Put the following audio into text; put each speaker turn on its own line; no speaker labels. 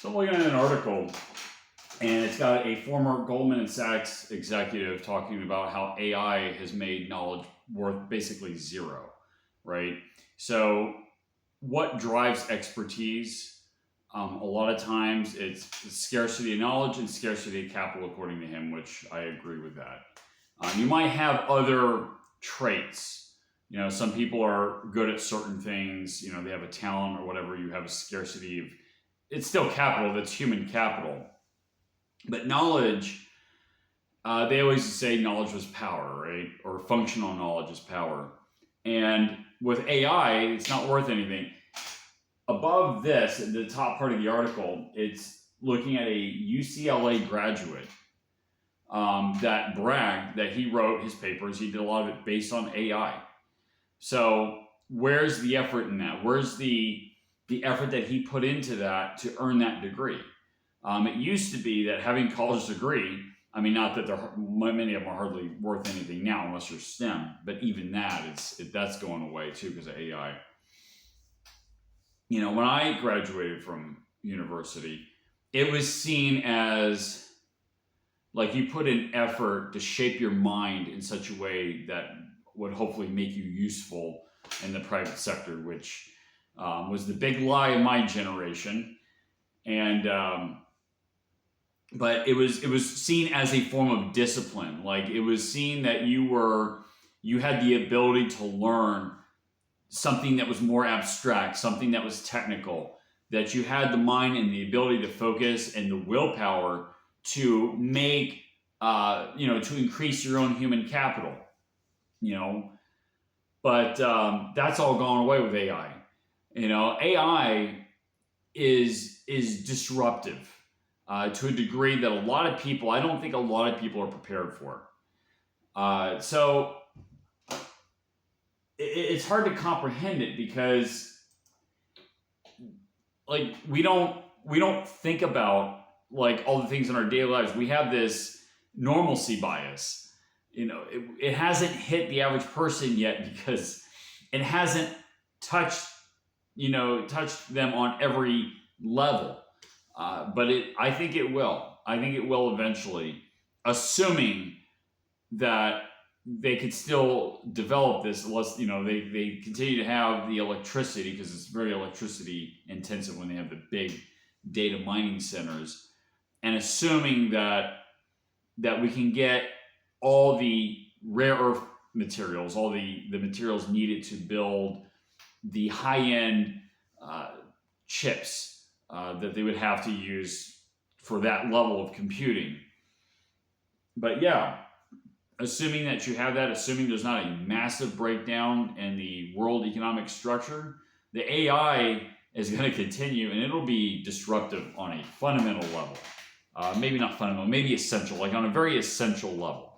So I'm looking at an article, and it's got a former Goldman Sachs executive talking about how AI has made knowledge worth basically zero, right? So, what drives expertise? A lot of times it's scarcity of knowledge and scarcity of capital, according to him, which I agree with that. You might have other traits. You know, some people are good at certain things, you know, they have a talent or whatever, you have a scarcity of, it's still capital, that's human capital. But knowledge, they always say knowledge was power, right? Or functional knowledge is power. And with AI, it's not worth anything. Above this, in the top part of the article, it's looking at a UCLA graduate that bragged that he wrote his papers. He did a lot of it based on AI. So where's the effort in that? Where's the effort that he put into that to earn that degree? It used to be that having a college degree, I mean, not that many of them are hardly worth anything now unless you're STEM, but even that's going away too because of AI. You know, when I graduated from university, it was seen as like you put in effort to shape your mind in such a way that would hopefully make you useful in the private sector, which was the big lie of my generation. And but it was seen as a form of discipline. Like it was seen that you had the ability to learn something that was more abstract, something that was technical, that you had the mind and the ability to focus and the willpower to make, to increase your own human capital, you know. But that's all gone away with AI. You know, AI is disruptive to a degree that I don't think a lot of people are prepared for. So it's hard to comprehend it because like we don't think about like all the things in our daily lives. We have this normalcy bias. You know, it hasn't hit the average person yet because it hasn't touched them on every level. But I think it will. I think it will eventually, assuming that they could still develop this unless, you know, they continue to have the electricity, because it's very electricity intensive when they have the big data mining centers, and assuming that we can get all the rare earth materials, all the materials needed to build the high-end chips that they would have to use for that level of computing. But yeah, assuming that you have that, assuming there's not a massive breakdown in the world economic structure, the AI is going to continue and it'll be disruptive on a fundamental level. Maybe not fundamental, maybe essential, like on a very essential level.